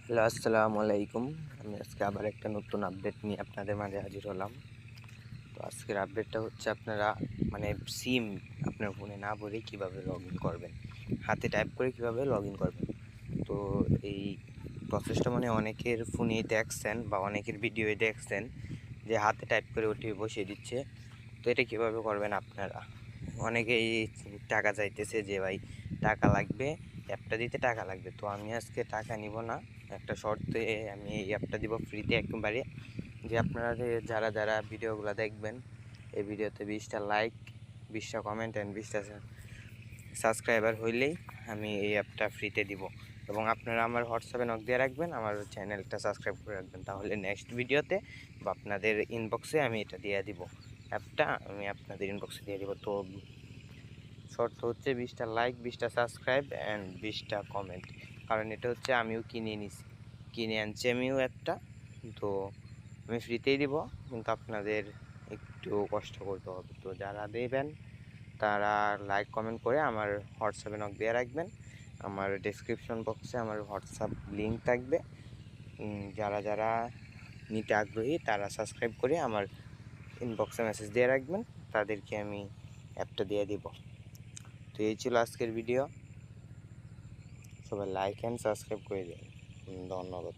Hello, আসসালামু আলাইকুম। আমি আজকে আবার একটা নতুন আপডেট নিয়ে আপনাদের মাঝে হাজির হলাম। তো আজকের আপডেটটা হচ্ছে আপনারা সিম আপনার ফোনে না ভরে কীভাবে লগ ইন করবেন, হাতে টাইপ করে কীভাবে লগ ইন করবেন। তো এই প্রসেসটা অনেকের ফোনেই দেখছেন বা অনেকের ভিডিওয়ে দেখছেন যে হাতে টাইপ করে ওটিপি বসিয়ে দিচ্ছে। তো এটা কীভাবে করবেন আপনারা? অনেকেই টাকা চাইতেছে যে ভাই টাকা লাগবে, অ্যাপটা দিতে টাকা লাগবে। তো আমি আজকে টাকা নিব না, একটা শর্তে আমি এই অ্যাপটা দিব ফ্রিতে একেবারে। যে আপনারা যারা যারা ভিডিওগুলো দেখবেন, এই ভিডিওতে 20টা লাইক, 20টা কমেন্ট অ্যান্ড 20টা সাবস্ক্রাইবার হইলেই আমি এই অ্যাপটা ফ্রিতে দিব। এবং আপনারা আমার হোয়াটসঅ্যাপে নক দিয়ে রাখবেন, আমার চ্যানেলটা সাবস্ক্রাইব করে রাখবেন, তাহলে নেক্সট ভিডিওতে বা আপনাদের ইনবক্সে আমি এটা দিয়ে দিব। অ্যাপটা আমি আপনাদের ইনবক্সে দিয়ে দিব। তো শর্ত হচ্ছে 20টা লাইক, 20টা সাবস্ক্রাইব অ্যান্ড 20টা কমেন্ট। কারণ এটা হচ্ছে আমিও কিনে আনছি আমিও অ্যাপটা। তো আমি ফ্রিতেই দিব, কিন্তু আপনাদের একটু কষ্ট করতে হবে। তো যারা দেবেন তারা লাইক কমেন্ট করে আমার হোয়াটসঅ্যাপে নক দিয়ে রাখবেন। আমার ডেসক্রিপশন বক্সে আমার হোয়াটসঅ্যাপ লিঙ্ক থাকবে। যারা যারা নিতে আগ্রহী তারা সাবস্ক্রাইব করে আমার ইনবক্সে মেসেজ দিয়ে রাখবেন, তাদেরকে আমি অ্যাপটা দিয়ে দিব। তো এই ছিল আজকের ভিডিও। সবাই লাইক অ্যান্ড সাবস্ক্রাইব করে দিন। ধন্যবাদ।